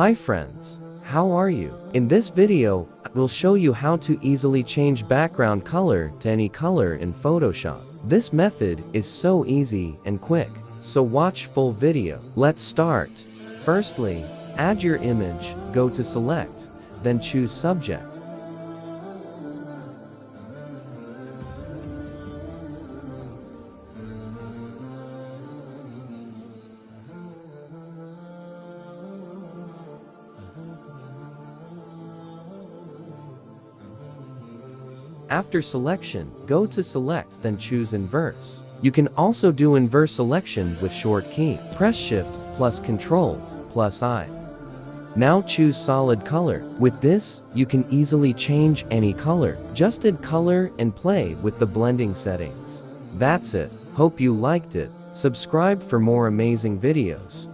Hi friends, how are you? In this video, we'll show you how to easily change background color to any color in Photoshop. This method is so easy and quick, so watch full video. Let's start. Firstly, add your image, go to select, then choose subject. After selection, go to select then choose inverse. You can also do inverse selection with short key. Press Shift plus Control plus I. Now choose solid color. With this, you can easily change any color. Just add color and play with the blending settings. That's it. Hope you liked it. Subscribe for more amazing videos.